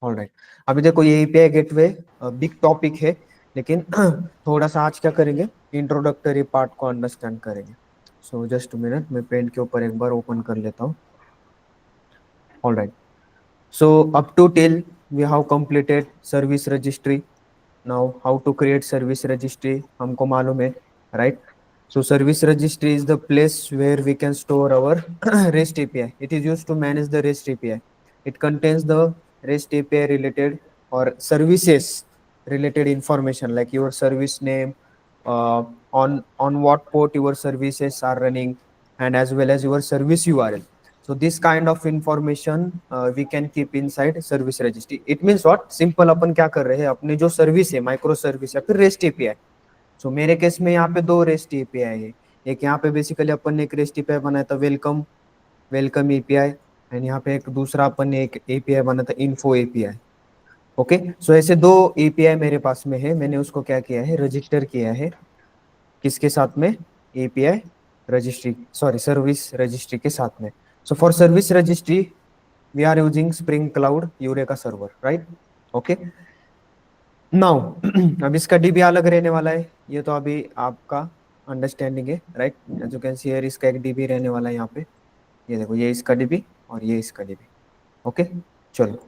Alright, अभी देखो ये एपीआई गेटवे बिग टॉपिक है, लेकिन थोड़ा सा आज क्या करेंगे, इंट्रोडक्टरी पार्ट को अंडरस्टैंड करेंगे। सो जस्ट मिनट, मैं पेंट के ऊपर एक बार ओपन कर लेता हूँ। Alright, so up to till we have completed service registry. Now how to create service registry हमको मालूम है, right? So service registry is the place where we can store our REST API. It is used to manage the REST API. It contains the REST API related or services related information like your service name, on what port your services are running, and as well as your service URL. So this kind of information we can keep inside service registry. It means what? Simple, अपन क्या कर रहे हैं, अपने जो service है, micro service या फिर rest API. सो मेरे केस में यहाँ पे दो रेस्ट एपीआई है। एक यहाँ पे बेसिकली अपन ने एक रेस्ट एपीआई बनाया था, वेलकम वेलकम एपीआई, एंड यहाँ पे एक दूसरा अपन ने एक एपीआई बनाया था, इन्फो एपीआई। ओके, सो ऐसे दो एपीआई मेरे पास में है, मैंने उसको क्या किया है, रजिस्टर किया है। किसके साथ में? API registry, sorry service registry के साथ में। So for service registry we are using Spring Cloud Eureka server, right? Okay, now अब इसका डीबी अलग रहने वाला है, ये तो अभी आपका अंडरस्टैंडिंग है, right? As you can see here इसका एक डीबी रहने वाला है यहाँ पे। ये देखो, ये इसका डीबी और ये इसका डीबी। ओके, चलो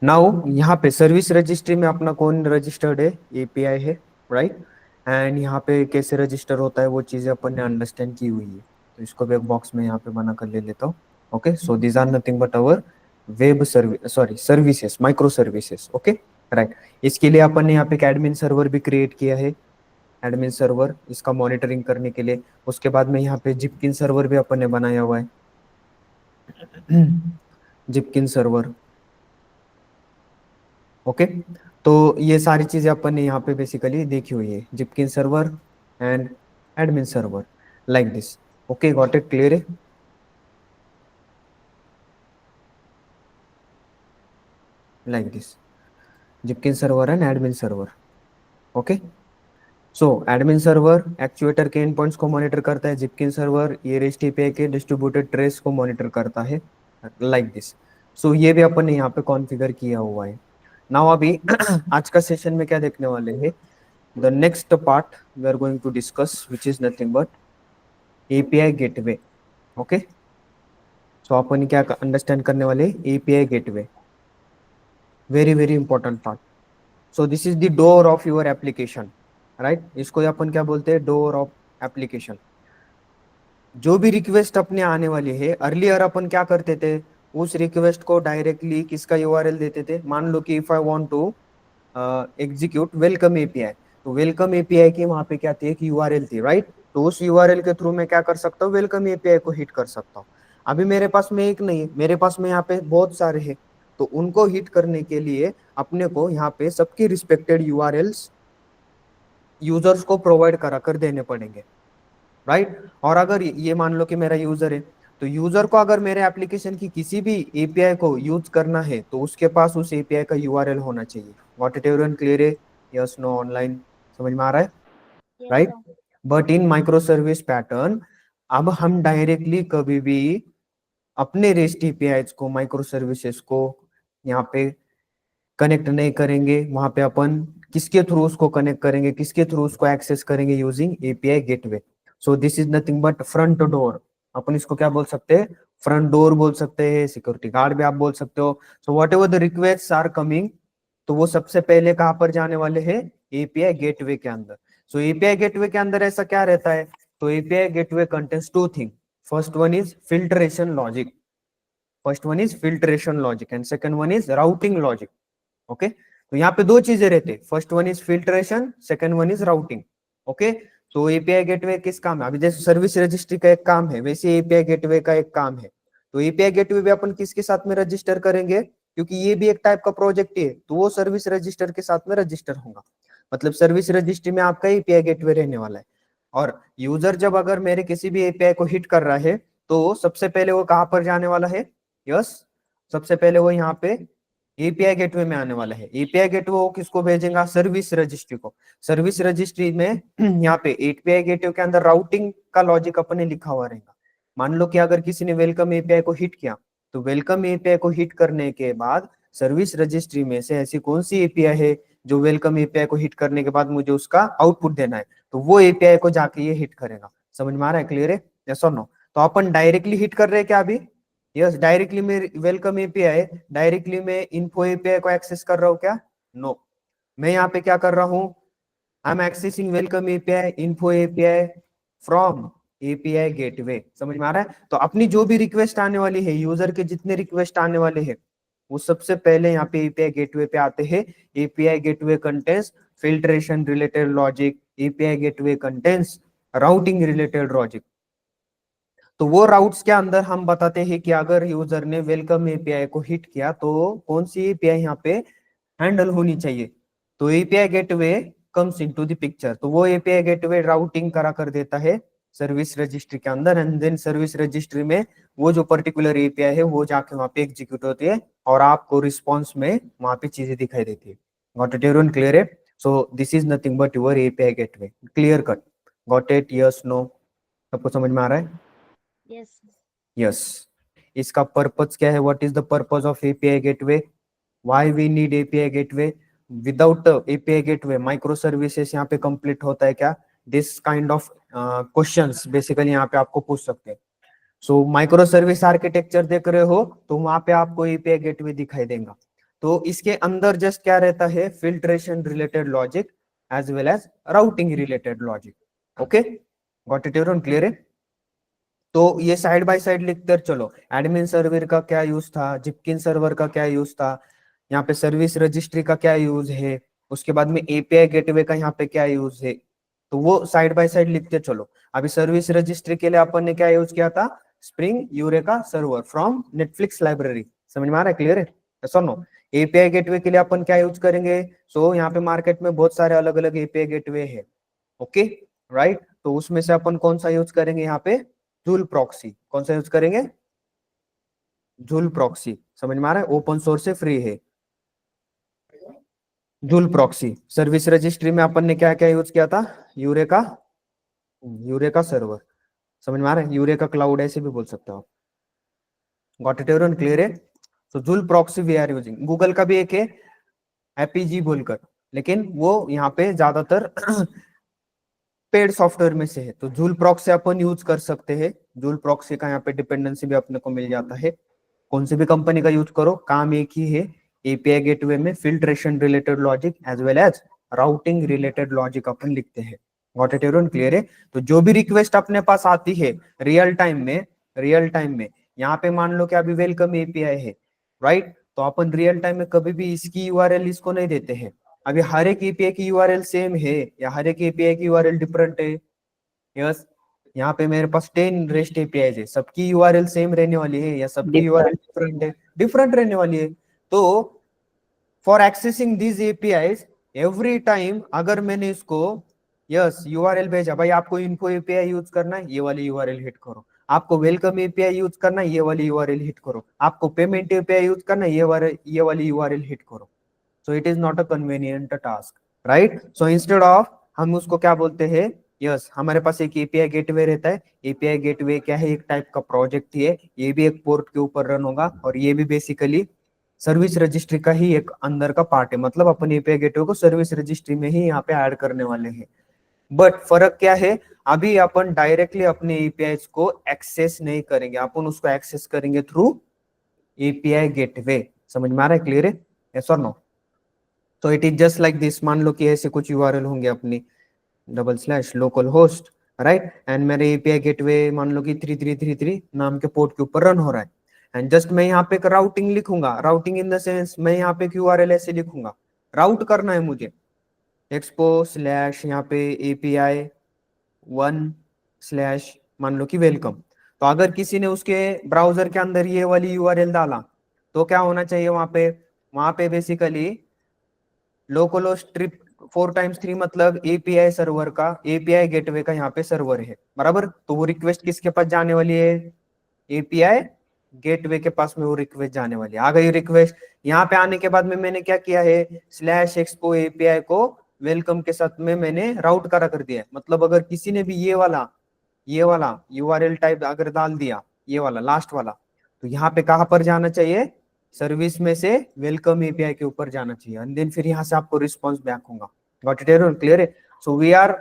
नाउ यहाँ पे सर्विस रजिस्ट्री में अपना कौन रजिस्टर्ड है? एपीआई है, राइट? एंड यहाँ पे कैसे रजिस्टर होता है वो चीजें अपन ने अंडरस्टैंड की हुई है, तो इसको भी एक बॉक्स में यहाँ पे बना कर ले लेता हूँ। Okay, so these are nothing but our web service, sorry services, micro services. Okay, right. इसके लिए अपन ने यहाँ पे एक एडमिन सर्वर भी क्रिएट किया है, एडमिन सर्वर इसका मॉनिटरिंग करने के लिए। उसके बाद में यहाँ पे जिपकिन सर्वर भी अपन ने बनाया हुआ है, जिपकिन सर्वर। ओके, तो ये सारी चीजें अपन ने यहाँ पे बेसिकली देखी हुई है, Zipkin server and admin server, like this. Okay, got it? Clear है? Like this, Zipkin server and admin server. Okay, so admin server actuator के एंड पॉइंट्स को मॉनिटर करता है, जिपकिन सर्वर ये रेस्ट एपीआई के डिस्ट्रीब्यूटेड ट्रेस को monitor करता है, लाइक दिस। सो ये भी अपन ने यहाँ पे कॉन्फ़िगर किया हुआ है। नाउ अभी आज का सेशन में क्या देखने वाले हैं, the next part we are going to discuss, which is nothing but API gateway. Okay, so अपन क्या अंडरस्टैंड करने वाले? API gateway, very very important part. So this is the door of your application, right? इसको अपन क्या बोलते हैं? door of application। जो भी request अपने आने वाली है, अर्लियर अपन क्या करते थे, उस रिक्वेस्ट को डायरेक्टली किसका यूआरएल देते थे? मान लो कि if I want to execute welcome API, तो वेलकम एपीआई की वहां पे क्या थी? एक यूआरएल थी, राइट? तो उस यूआरएल के थ्रू मैं क्या कर सकता हूँ? वेलकम एपीआई को हिट कर सकता हूँ। अभी मेरे पास में एक नहीं है, मेरे पास में यहाँ पे बहुत सारे हैं, तो उनको हिट करने के लिए अपने को यहाँ पे सबकी रिस्पेक्टेड यूआरएल्स यूजर्स को प्रोवाइड करा कर देने पड़ेंगे, राइट? और अगर ये मान लो कि मेरा यूजर है, तो यूजर को अगर मेरे एप्लीकेशन की किसी भी एपीआई को यूज करना है, तो उसके पास उस एपीआई का यूआरएल होना चाहिए। व्हाट इट एवरीवन क्लियर है? Yes, no, online? समझ में आ रहा है, right? But in micro service pattern अब हम डायरेक्टली कभी भी अपने रेस्ट एपीआई को, माइक्रो सर्विसेज को यहाँ पे कनेक्ट नहीं करेंगे। वहां पे अपन किसके थ्रू उसको कनेक्ट करेंगे, किसके थ्रू उसको एक्सेस करेंगे? Using API gateway. So this is nothing but front door. अपन इसको क्या बोल सकते हैं? फ्रंट डोर बोल सकते हैं, सिक्योरिटी गार्ड भी आप बोल सकते हो। So whatever the request are coming, तो वो सबसे पहले कहां पर जाने वाले हैं? एपीआई गेटवे के अंदर। सो एपीआई गेटवे के अंदर ऐसा क्या रहता है? तो API gateway contains two thing. First one is filtration logic, first one is filtration logic and second one is routing logic. Okay, तो यहाँ पे दो चीजें रहते, first one is filtration, second one is routing. Okay, तो API gateway किस काम है? अभी जैसे सर्विस रजिस्ट्री का एक काम है, वैसे एपीआई गेटवे का एक काम है। तो एपीआई गेटवे भी अपन किसके साथ में रजिस्टर करेंगे? क्योंकि ये भी एक टाइप का प्रोजेक्ट है, तो वो सर्विस रजिस्टर के साथ में रजिस्टर होगा। मतलब सर्विस रजिस्ट्री में आपका एपीआई गेटवे रहने वाला है। और यूजर जब अगर मेरे किसी भी एपीआई को हिट कर रहा है, तो सबसे पहले वो कहां पर जाने वाला है? यस, सबसे पहले वो यहाँ पे एपीआई गेटवे में आने वाला है। एपीआई गेटवे वो किसको भेजेगा? सर्विस रजिस्ट्री को। सर्विस रजिस्ट्री में यहाँ पे एपीआई गेटवे के अंदर राउटिंग का लॉजिक अपने लिखा हुआ रहेगा। मान लो कि अगर किसी ने वेलकम एपीआई को हिट किया, तो वेलकम एपीआई को हिट करने के बाद सर्विस रजिस्ट्री में से ऐसी कौन सी एपीआई है जो वेलकम एपीआई को हिट करने के बाद मुझे उसका आउटपुट देना है, तो वो एपीआई को जाके ये हिट करेगा। समझ में आ रहा है? क्लियर है? यस और नो? तो अपन डायरेक्टली हिट कर रहे हैं क्या अभी? यस, डायरेक्टली मैं वेलकम एपीआई, डायरेक्टली मैं इन्फो एपीआई को एक्सेस कर रहा हूँ क्या? नो, मैं यहाँ पे क्या कर रहा हूँ? I am accessing welcome API, info API from API gateway. समझ में आ रहा है? तो अपनी जो भी रिक्वेस्ट आने वाली है, यूजर के जितने रिक्वेस्ट आने वाले हैं, वो सबसे पहले यहाँ पे एपीआई गेटवे पे आते हैं। API gateway contains filtration related logic, API gateway contains routing related logic. तो वो राउट्स के अंदर हम बताते हैं कि अगर यूजर ने वेलकम एपीआई को हिट किया तो कौन सी एपीआई यहाँ पे हैंडल होनी चाहिए। तो API gateway comes into the picture. तो वो एपीआई गेटवे राउटिंग करा कर देता है सर्विस रजिस्ट्री के अंदर, एंड देन सर्विस रजिस्ट्री में वो जो पर्टिकुलर एपीआई है वो जाके वहां पे एग्जीक्यूट होती है और आपको रिस्पॉन्स में वहां पे चीजें दिखाई देती है। Got it everyone? क्लियर है? So this is nothing but your API gateway. Clear cut? Got it? Yes, no? सबको समझ में आ रहा है? यस। यस। इसका पर्पस क्या है? What is the purpose of API gateway? Why we need API gateway? Without API gateway micro services यहाँ पे कंप्लीट होता है क्या? This kind of questions basically यहाँ पे आपको पूछ सकते हैं। सो माइक्रो सर्विस आर्किटेक्चर देख रहे हो तो वहां पे आपको एपीआई गेटवे दिखाई देगा। तो इसके अंदर जस्ट क्या रहता है? Filtration related logic as well as routing related logic. Okay, got it? Everyone clear है? तो ये साइड बाय साइड लिखते चलो। एडमिन सर्वर का क्या यूज था, जिपकिन सर्वर का क्या यूज था, यहाँ पे सर्विस रजिस्ट्री का क्या यूज है, उसके बाद में एपीआई गेटवे का यहाँ पे क्या यूज है, तो वो साइड बाय साइड लिखते चलो। अभी सर्विस रजिस्ट्री के लिए अपन ने क्या यूज किया था? Spring eureka server from Netflix library. समझ में आ रहा है? क्लियर है? नो? एपीआई गेटवे के लिए अपन क्या यूज करेंगे? सो यहाँ पे मार्केट में बहुत सारे अलग अलग एपीआई गेटवे है। Okay, right? तो उसमें से अपन कौन सा यूज करेंगे यहाँ पे? Zuul proxy. कौन सा यूज करेंगे? Joule proxy. समझ में आ रहा है? ओपन सोर्स से फ्री है जूल प्रॉक्सी। सर्विस रजिस्ट्री में अपन ने क्या क्या यूज किया था? Eureka, eureka server. समझ में आ रहा है? यूरेका क्लाउड ऐसे भी बोल सकते हो आप। Got it? एवरीवन क्लियर है? तो Zuul proxy we are using. Google का भी एक है एपीजी बोलकर, लेकिन वो यहाँ पे ज्यादातर पेड सॉफ्टवेयर में से है। तो जूल प्रॉक्सी अपन यूज कर सकते हैं। जूल प्रॉक्सी का यहाँ पे डिपेंडेंसी भी अपने को मिल जाता है। कौन सी भी कंपनी का यूज करो, काम एक ही है। एपीआई गेटवे में filtration related logic as well as routing related logic अपन लिखते हैं। Got it? एवरीवन क्लियर है? तो जो भी रिक्वेस्ट अपने पास आती है रियल टाइम में, रियल टाइम में यहाँ पे मान लो कि अभी वेलकम एपीआई है, राइट? तो अपन रियल टाइम में कभी भी इसकी यूआरएल इसको नहीं देते हैं। अभी हर एक एपीआई की यूआरएल सेम है या हर एक एपीआई की यूआरएल डिफरेंट है? यस। यहाँ पे मेरे पास 10 रेस्ट एपीआई है, सबकी यूआरएल सेम रहने वाली है या सबकी यूआरएल डिफरेंट है? डिफरेंट रहने वाली है। तो for accessing these APIs every time अगर मैंने इसको यस यूआरएल भेजा, भाई आपको इन्फो एपीआई यूज करना है, ये वाली यूआरएल हिट करो। आपको वेलकम एपीआई यूज करना है, ये वाली यूआरएल हिट करो। आपको पेमेंट एपीआई यूज करना है, ये वाली यूआरएल हिट करो। So it is not a convenient task, right? So instead of हम उसको क्या बोलते हैं? यस, हमारे पास एक एपीआई गेटवे रहता है। एपीआई गेटवे क्या है? एक टाइप का प्रोजेक्ट ही है। ये भी एक पोर्ट के ऊपर रन होगा और ये भी बेसिकली सर्विस रजिस्ट्री का ही एक अंदर का पार्ट है। मतलब अपन एपीआई गेटवे को सर्विस रजिस्ट्री में ही यहाँ पे ऐड करने वाले हैं। बट फर्क क्या है? अभी अपन डायरेक्टली अपने एपीआई को एक्सेस नहीं करेंगे, अपन उसको एक्सेस करेंगे थ्रू एपीआई गेटवे। समझ में आ रहा है? क्लियर है? यस और नो? तो it is just like this. मान लो कि ऐसे कुछ यूआरएल होंगे अपनी /लोकल होस्ट, राइट? एंड मेरे एपीआई गेटवे मान लो कि 3333 नाम के पोर्ट के ऊपर रन हो रहा है। एंड जस्ट मैं यहाँ पे एक राउटिंग लिखूंगा। राउटिंग इन द सेंस मैं यहाँ पे यूआरएल ऐसे लिखूंगा, राउट करना है मुझे एक्सपो स्लैश यहाँ पे एपीआई 1 मान लो कि वेलकम। तो अगर किसी ने उसके ब्राउजर के अंदर ये वाली यूआरएल डाला तो क्या होना चाहिए वहां पे बेसिकली लोकल होस्ट ट्रिप 4 × 3 मतलब एपीआई सर्वर का, एपीआई गेटवे का यहाँ पे सर्वर है, बराबर? तो वो रिक्वेस्ट किसके पास जाने वाली है? एपीआई गेटवे के पास में वो रिक्वेस्ट जाने वाली है। आ गई रिक्वेस्ट। यहाँ पे आने के बाद में मैंने क्या किया है? /expo एपीआई को वेलकम के साथ में मैंने राउट करा कर दिया है। मतलब अगर किसी ने भी ये वाला यूआरएल टाइप अगर डाल दिया, ये वाला लास्ट वाला, तो यहाँ पे कहां पर जाना चाहिए? सर्विस में से वेलकम एपीआई के ऊपर जाना चाहिए, एंड देन फिर यहाँ से आपको रिस्पॉन्स बैक होगा। Got it? क्लियर है? So we are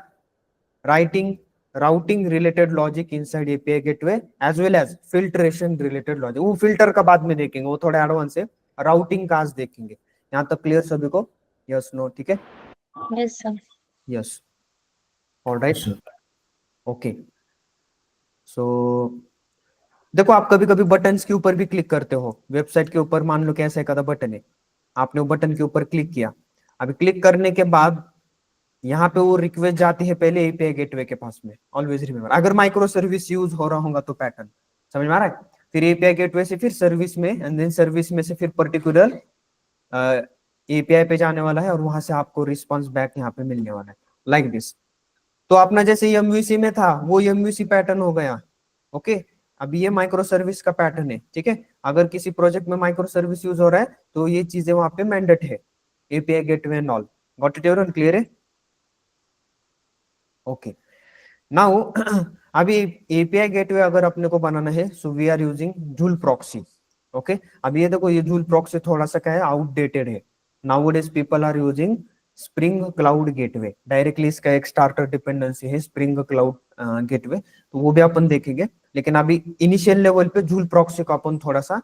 writing routing related logic inside API gateway as well as filtration related logic. वो फिल्टर का बाद में देखेंगे, वो थोड़ा एडवांस है। राउटिंग का आज देखेंगे। यहाँ तक क्लियर सभी को? Yes no? ठीक है, yes sir. Yes, alright, okay. So देखो, आप कभी कभी बटन्स के ऊपर भी क्लिक करते हो वेबसाइट के ऊपर। मान लो कि ऐसा एक आधा बटन है, आपने वो बटन के ऊपर क्लिक किया। अभी क्लिक करने के बाद यहाँ पे वो रिक्वेस्ट जाती है पहले एपीआई गेटवे के पास में। ऑलवेज रिमेंबर, अगर माइक्रो सर्विस यूज हो रहा होगा तो पैटर्न समझ में आ रहा है। फिर एपीआई गेटवे से फिर सर्विस में, एंड देन सर्विस में से फिर पर्टिकुलर एपीआई पे जाने वाला है, और वहां से आपको रिस्पॉन्स बैक यहाँ पे मिलने वाला है, लाइक दिस। तो अपना जैसे एमवीसी में था वो एमवीसी पैटर्न हो गया। ओके, अब ये माइक्रो सर्विस का पैटर्न है। ठीक है, अगर किसी प्रोजेक्ट में माइक्रो सर्विस यूज हो रहा है तो ये चीजें वहां पे मैंडेट है, API gateway and all. Got it? Everyone clear है? ओके, नाउ अभी एपीआई गेटवे अगर अपने को बनाना है, so we are using Zuul proxy. Okay, अब ये देखो, ये जूल प्रॉक्सी थोड़ा सा क्या है, आउटडेटेड है। Nowadays people are using Spring cloud gateway directly. इसका एक स्टार्टर डिपेंडेंसी है स्प्रिंग क्लाउड गेटवे, तो वो भी अपन देखेंगे। लेकिन अभी इनिशियल लेवल पे जूल प्रॉक्सी को अपन थोड़ा सा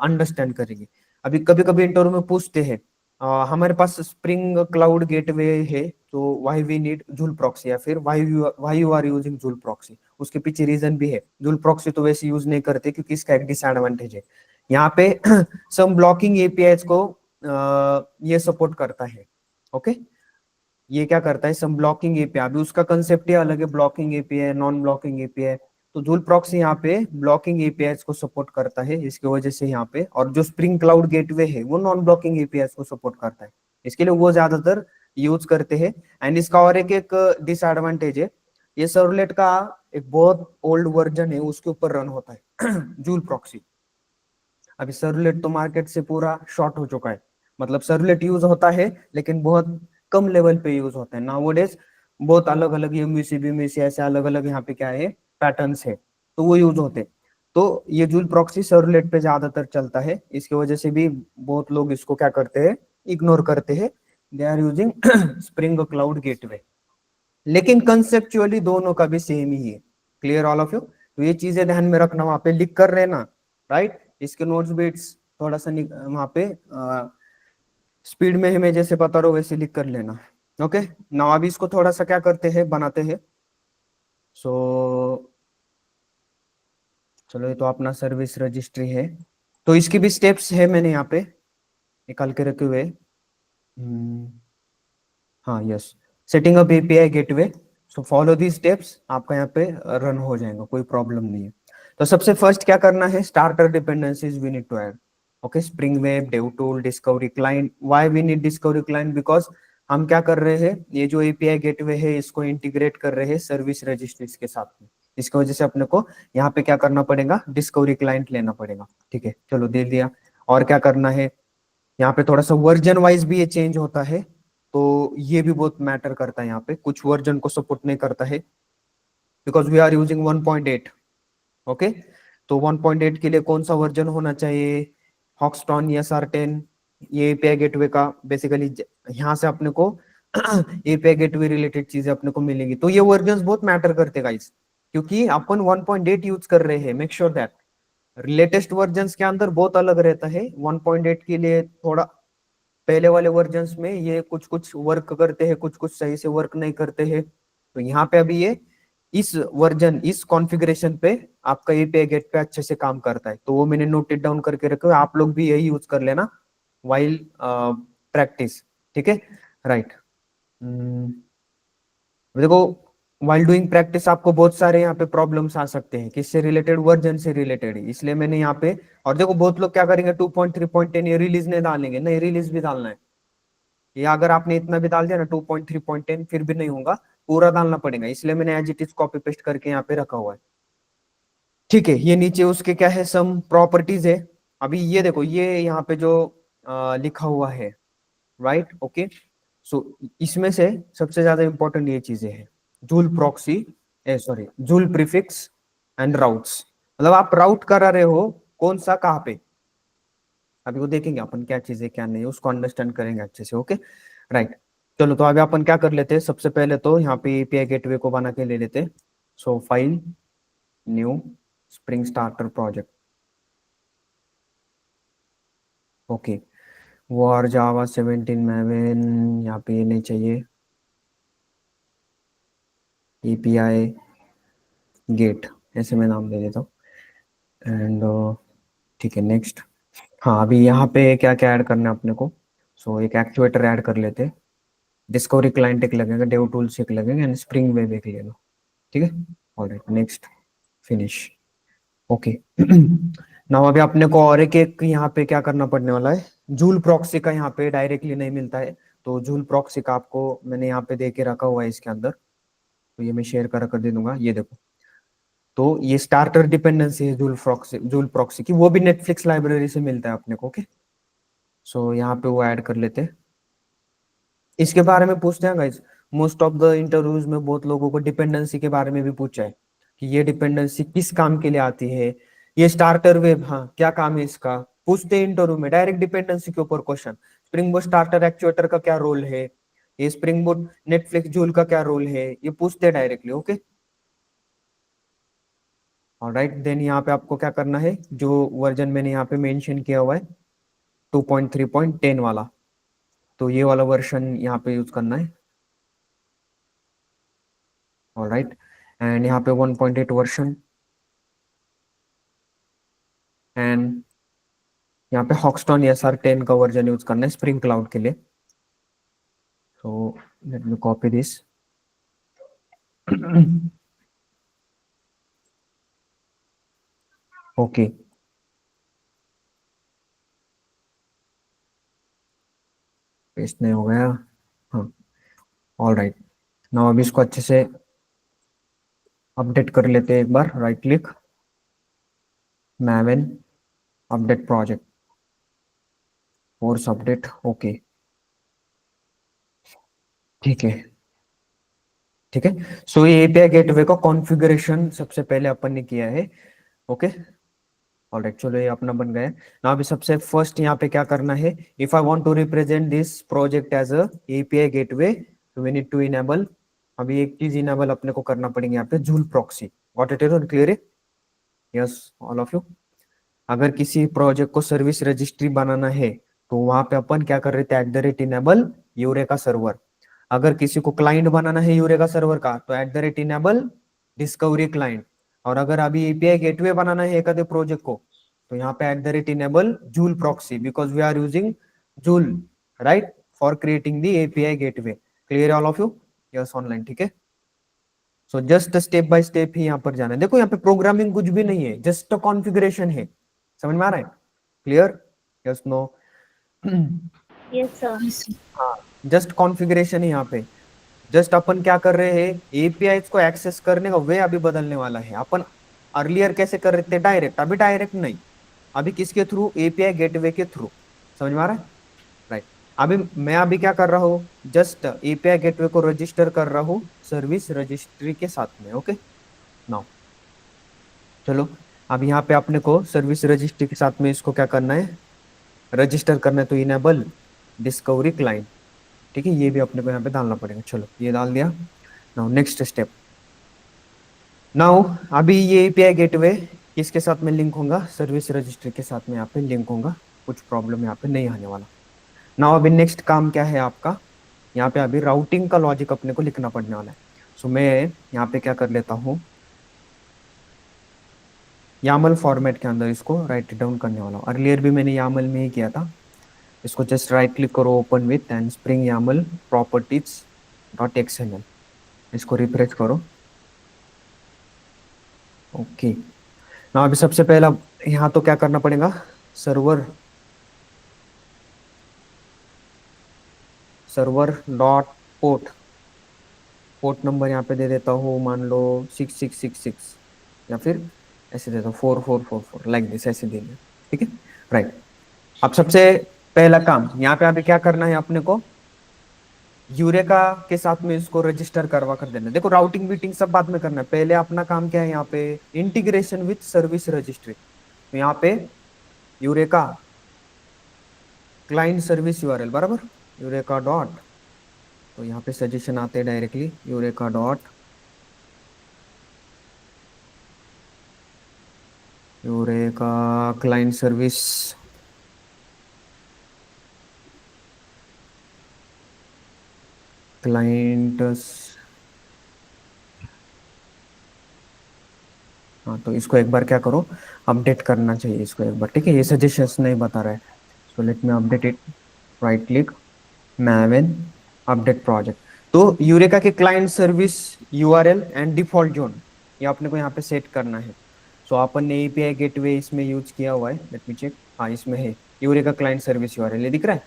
अंडरस्टैंड करेंगे। अभी कभी कभी इंटरव्यू में पूछते हैं हमारे पास स्प्रिंग क्लाउड गेटवे है, तो why we need Zuul proxy, या फिर why you are using Zuul proxy. उसके पीछे रीजन भी है। जूल प्रॉक्सी तो वैसे यूज नहीं करते क्योंकि इसका एक डिसएडवांटेज है यहाँ पे सम ब्लॉकिंग एपीआईज को ये सपोर्ट करता है। ओके, ये क्या करता है, सम ब्लॉकिंग एपीआई। अभी उसका कंसेप्ट ही अलग है, blocking API, non blocking API. तो जूल प्रॉक्सी यहाँ पे ब्लॉकिंग एपीआई को सपोर्ट करता है, इसकी वजह से यहाँ पे। और जो स्प्रिंग क्लाउड गेटवे है वो नॉन ब्लॉकिंग एपीआई को सपोर्ट करता है, इसके लिए वो ज्यादातर यूज करते हैं। एंड इसका और एक डिसएडवांटेज है, ये सर्वलेट का एक बहुत ओल्ड वर्जन है, उसके ऊपर रन होता है जूल प्रॉक्सी। अभी सर्वलेट तो मार्केट से पूरा शॉर्ट हो चुका है, मतलब सर्वलेट यूज होता है लेकिन बहुत कम लेवल पे यूज होता है नाउअडेज। बहुत अलग अलग एमवीसी बीएमवीसी ऐसे अलग अलग यहाँ पे क्या है, पैटर्न्स है, तो वो यूज होते हैं। तो ये जूल प्रॉक्सी सर्वलेट पे ज्यादातर चलता है, इसकी वजह से भी बहुत लोग इसको क्या करते हैं, इग्नोर करते हैं। They are using Spring cloud gateway, लेकिन कंसेप्चुअली दोनों का भी सेम ही है। Clear all of you? तो ये चीजें ध्यान में रखना, वहां पे लिख कर लेना, राइट। इसके नोट्स बिट्स थोड़ा सा वहां पे स्पीड में है, मैं जैसे बता रहा हूँ वैसे लिख कर लेना। ओके, नाउ अभी इसको थोड़ा सा क्या करते हैं, बनाते हैं। सो चलो, ये तो अपना सर्विस रजिस्ट्री है, तो इसकी भी स्टेप्स है मैंने यहाँ पे निकाल के रखे हुए। हाँ, yes, setting up API gateway. So follow the steps, आपका यहाँ पे रन हो जाएगा, कोई प्रॉब्लम नहीं है। तो सबसे फर्स्ट क्या करना है, starter dependencies we need to add. Okay, Spring web, dev tool, discovery client. Why we need discovery client? Because हम क्या कर रहे हैं, ये जो एपीआई गेटवे है इसको इंटीग्रेट कर रहे हैं सर्विस रजिस्ट्रीज के साथ में। इसकी वजह से अपने को यहाँ पे क्या करना पड़ेगा, डिस्कवरी क्लाइंट लेना पड़ेगा। ठीक है, चलो दे दिया। और क्या करना है, यहाँ पे थोड़ा सा वर्जन वाइज भी ये चेंज होता है, तो ये भी बहुत मैटर करता है। यहाँ पे कुछ वर्जन को सपोर्ट नहीं करता है because we are using 1.8। Okay, तो 1.8 के लिए कौन सा वर्जन होना चाहिए, हॉक्सटॉन या सार्टेन, ये एपीआई गेटवे का बेसिकली यहाँ से अपने को एपीआई गेटवे रिलेटेड चीजें अपने को मिलेंगी। तो ये वर्जन बहुत मैटर करते गाइस, क्योंकि अपन 1.8 यूज कर रहे हैं। Make sure that latest version के अंदर बहुत अलग रहता है। 1.8 के लिए थोड़ा पहले वाले वर्जन्स में ये कुछ कुछ वर्क करते हैं, कुछ कुछ सही से वर्क नहीं करते हैं। तो यहाँ पे अभी ये इस वर्जन, इस कॉन्फ़िगरेशन पे आपका एपीआई गेट पे अच्छे से काम करता है, तो वो मैंने नोटेड डाउन करके रखे हुए। आप लोग भी यही यूज कर लेना वाइल प्रैक्टिस। ठीक है, राइट। देखो, वाइल डूइंग प्रैक्टिस आपको बहुत सारे यहाँ पे प्रॉब्लम्स आ सकते हैं, किससे रिलेटेड, वर्जन से रिलेटेड, इसलिए मैंने यहाँ पे। और देखो, बहुत लोग क्या करेंगे, 2.3.10 ये रिलीज नहीं डालेंगे, नहीं रिलीज भी डालना है। या अगर आपने इतना भी डाल दिया ना 2.3.10 फिर भी नहीं होगा, पूरा डालना पड़ेगा, इसलिए मैंने as it is copy paste करके यहाँ पे रखा हुआ है। ठीक है, ये नीचे उसके क्या है, सम प्रॉपर्टीज है। अभी ये देखो, ये यहाँ पे जो लिखा हुआ है, राइट, ओके। सो इसमें से सबसे ज्यादा इंपॉर्टेंट ये चीजें हैं, joule proxy, sorry, joule prefix and routes. मतलब आप राउट करा रहे हो कौन सा कहाँ पे, अभी वो देखेंगे अपन क्या चीज है क्या नहीं है, उसको अंडरस्टैंड करेंगे अच्छे से। Okay right. चलो तो अभी अपन क्या कर लेते हैं, सबसे पहले तो यहाँ पे एपीआई गेटवे को बना के ले लेते हैं। So file, new, spring starter project. Okay, वो और जावा 17 में यहाँ पे ये नहीं चाहिए, एपीआई गेट ऐसे मैं नाम दे देता हूँ। एंड ठीक है, नेक्स्ट। हाँ अभी यहाँ पे क्या क्या ऐड करना है अपने को। सो एक एक्चुएटर ऐड कर लेते हैं, डिस्कवरी क्लाइंट एक लगेगा, डेव टूल्स एक लगेगा, एंड स्प्रिंग वेब एक ले लो। ठीक है, alright, next, finish. Okay now अभी अपने को और एक यहाँ पे क्या करना पड़ने वाला है, जूल प्रॉक्सी का यहाँ पे डायरेक्टली नहीं मिलता है, तो जूल प्रॉक्सी का आपको मैंने यहाँ पे दे के रखा हुआ है इसके अंदर, तो ये मैं शेयर कर दे दूंगा, ये देखो। तो ये स्टार्टर डिपेंडेंसी है जूल प्रॉक्सी की, वो भी नेटफ्लिक्स लाइब्रेरी से मिलता है अपने को। ओके, सो यहाँ पे वो ऐड कर लेते हैं। इसके बारे में पूछते हैं guys, most of the interviews में बहुत लोगों को डिपेंडेंसी के बारे में भी पूछा है कि ये डिपेंडेंसी किस काम के लिए आती है, ये स्टार्टर वेब, हाँ क्या काम है इसका, पूछते हैं इंटरव्यू में डायरेक्ट डिपेंडेंसी के ऊपर question. Spring boat starter actuator का क्या रोल है, ये स्प्रिंग बोट नेटफ्लिक्स जूल का क्या रोल है, ये पूछते हैं डायरेक्टली। ओके ऑलराइट, देन यहाँ पे आपको क्या करना है, जो वर्जन मैंने यहाँ पे मेंशन किया हुआ है 2.3.10 वाला, तो ये वाला वर्जन यहाँ पे यूज करना है। ऑलराइट, एंड यहाँ पे 1.8 वर्जन, एंड यहाँ पे हॉक्सटॉन SR10 का वर्जन यूज करना है स्प्रिंग क्लाउड के लिए। सो let me copy this. Okay, paste नहीं हो गया, हाँ ऑलराइट। नाउ अभी इसको अच्छे से अपडेट कर लेते हैं एक बार, right click, Maven, update project, force update. Okay ठीक है, ठीक है। सो ये एपीआई गेटवे का कॉन्फ़िगरेशन सबसे पहले अपन ने किया है। ओके ऑलराइट, चलो ये अपना बन गया। ना अभी सबसे फर्स्ट यहाँ पे क्या करना है, if I want to represent this project as a API gateway, तो वी नीड टू इनेबल, अभी एक चीज इनेबल अपने को करना पड़ेगा यहाँ पे, Zuul proxy. What it is, clear है? Yes all of you. अगर किसी प्रोजेक्ट को सर्विस रजिस्ट्री बनाना है तो वहां पे अपन क्या कर रहे थे, @ इनेबल यूरेका सर्वर। अगर किसी को क्लाइंट बनाना है यूरेका सर्वर का, तो @ इनेबल डिस्कवरी क्लाइंट। और अगर अभी एपीआई गेटवे बनाना है एक प्रोजेक्ट को, तो यहाँ पे @ enable Zuul proxy, because we are using Zuul right for creating the API gateway. Clear all of you? Yes online, ठीक है। So just step by step ही यहाँ पर जाना है। देखो यहाँ पे प्रोग्रामिंग कुछ भी नहीं है, जस्ट कॉन्फ़िगरेशन है। समझ में आ रहा है? Clear? Yes no? Yes sir. हाँ, जस्ट कॉन्फ़िगरेशन है यहाँ पे। जस्ट अपन क्या कर रहे हैं, एपीआई को एक्सेस करने का वे अभी बदलने वाला है। अपन अर्लियर कैसे कर रहे थे, डायरेक्ट, अभी डायरेक्ट नहीं, अभी किसके थ्रू, एपीआई गेटवे के थ्रू। समझ में आ रहा है? राइट। अभी मैं अभी क्या कर रहा हूँ, जस्ट एपीआई गेटवे को रजिस्टर कर रहा हूँ सर्विस रजिस्ट्री के साथ में। ओके नाउ चलो, अब यहाँ पे अपने को सर्विस रजिस्ट्री के साथ में इसको क्या करना है, रजिस्टर करना है, तो इनेबल डिस्कवरी क्लाइंट। ठीक है, ये भी अपने को यहाँ पे डालना पड़ेगा। चलो ये डाल दिया। Now next step. नाउ अभी ये एपीआई गेटवे किसके साथ में लिंक होगा, सर्विस रजिस्ट्री के साथ में यहाँ पे लिंक होगा, कुछ प्रॉब्लम यहाँ पे नहीं आने वाला। नाउ अभी नेक्स्ट काम क्या है आपका, यहाँ पे अभी राउटिंग का लॉजिक अपने को लिखना पड़ने वाला है। सो मैं यहाँ पे क्या कर लेता हूँ, यामल फॉर्मेट के अंदर इसको राइट डाउन करने वाला हूँ। अर्लियर भी मैंने यामल में ही किया था। इसको जस्ट राइट क्लिक करो, open with and spring YAML properties .xml, इसको रिफ्रेश करो। ओके, ना अभी सबसे पहला यहाँ तो क्या करना पड़ेगा, server server dot port, port number यहाँ पे दे देता हूँ, मान लो 6666, या फिर ऐसे देता हूँ 4444, लाइक दिस, ऐसे दे दिया। ठीक है राइट। अब सबसे पहला काम यहाँ पे अभी क्या करना है अपने को, यूरेका के साथ में इसको रजिस्टर करवा कर देना। देखो राउटिंग बीटिंग सब बाद में करना है, पहले अपना काम क्या है, यहाँ पे इंटीग्रेशन विथ सर्विस रजिस्ट्री। तो यहाँ पे यूरेका क्लाइंट सर्विस यूआरएल बराबर, यूरेका डॉट, तो यहाँ पे सजेशन आते हैं directly eureka dot, eureka client service, client, हाँ तो इसको एक बार क्या करो, अपडेट करना चाहिए इसको एक बार, ठीक है, ये सजेशंस नहीं बता रहा है। So let me update it, right click, Maven, update project. तो यूरेका के client service URL and default zone, ये आपने को यहाँ पे सेट करना है। सो अपन ने एपीआई गेटवे इसमें यूज किया हुआ है, लेट मी चेक, हाँ इसमें है यूरेका क्लाइंट सर्विस यूआरएल, ये दिख रहा है,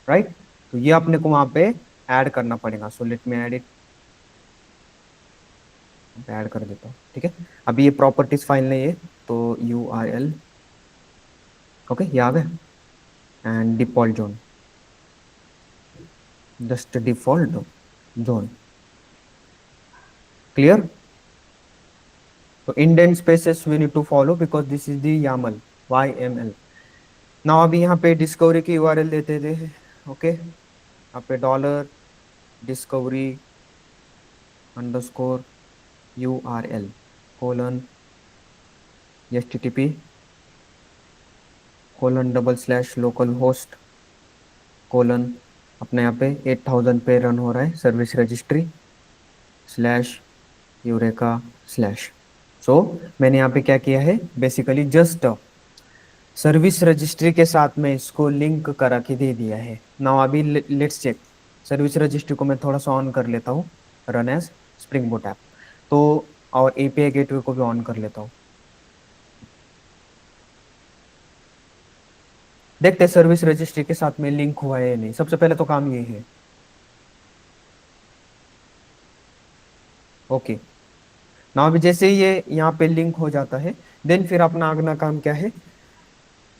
राइट। तो ये आपने को वहां पे ऐड करना पड़ेगा। सो let me add it, add कर देता हूँ, ठीक है। अभी ये प्रॉपर्टीज फाइल नहीं है, तो यू आर एल, ओके ये आ गया, and default zone, just default zone, clear. तो indent spaces we need to follow because this is the YAML, YML। Now अभी यहाँ पे डिस्कवरी की यूआरएल देते थे, ओके, यहाँ पे dollar discovery underscore URL colon HTTP colon double slash localhost colon, अपने यहाँ पे 8000 पे रन हो रहा है service registry slash Eureka slash. So मैंने यहाँ पे क्या किया है, बेसिकली जस्ट सर्विस रजिस्ट्री के साथ में इसको लिंक करा के दे दिया है। नाउ अभी लेट्स चेक, सर्विस रजिस्ट्री को मैं थोड़ा सा ऑन कर लेता हूँ, run as Spring boot app, तो और एपीआई गेटवे को भी ऑन कर लेता हूँ। देखते हैं सर्विस रजिस्ट्री के साथ में लिंक हुआ है या नहीं। सबसे पहले तो काम ये है, ओके। नाउ अभी जैसे ही ये यहाँ पे लिंक हो जाता है, देन फिर अपना अगला काम क्या है,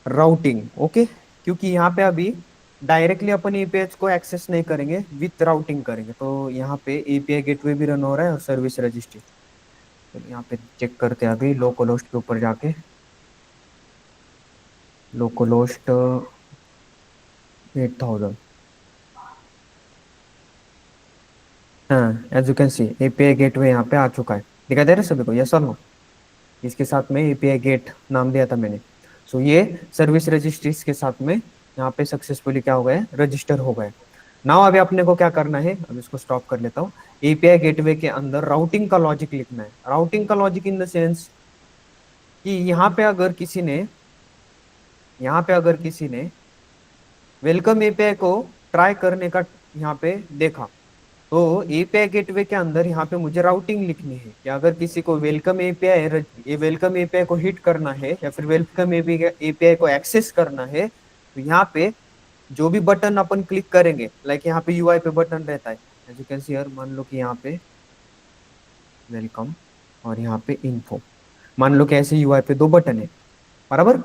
राउटिंग, ओके। क्योंकि यहाँ पे अभी डायरेक्टली अपन एपीआई को एक्सेस नहीं करेंगे, विथ राउटिंग करेंगे। तो यहाँ पे एपीआई गेटवे भी रन हो रहा है और सर्विस रजिस्ट्री। तो यहाँ पे चेक करते हैं अभी लोकल होस्ट के ऊपर जाके, लोकल होस्ट 8000, हाँ as you can see API gateway यहाँ पे आ चुका है, दिखाई दे रहा है सभी को, यस और नो। इसके साथ में एपीआई गेट नाम दिया था मैंने। सो ये सर्विस रजिस्ट्रीज के साथ में यहाँ पे सक्सेसफुली क्या हो गया, रजिस्टर हो गए। नाउ अभी अपने को क्या करना है, अब इसको स्टॉप कर लेता हूँ। एपीआई गेटवे के अंदर राउटिंग का लॉजिक लिखना है। राउटिंग का लॉजिक इन द सेंस कि यहाँ पे अगर किसी ने वेलकम एपीआई को ट्राई करने का यहाँ पे देखा, तो एपीआई गेटवे के अंदर यहाँ पे मुझे राउटिंग लिखनी है कि अगर किसी को वेलकम एपीआई, ये वेलकम एपीआई को हिट करना है या फिर वेलकम एपीआई को एक्सेस करना है, तो यहाँ पे जो भी बटन अपन क्लिक करेंगे, लाइक यहाँ पे यूआई पे बटन रहता है, as you can see here, मान लो कि यहाँ पे वेलकम और यहाँ पे इन्फो, मान लो कि ऐसे यूआई पे दो बटन है, बराबर।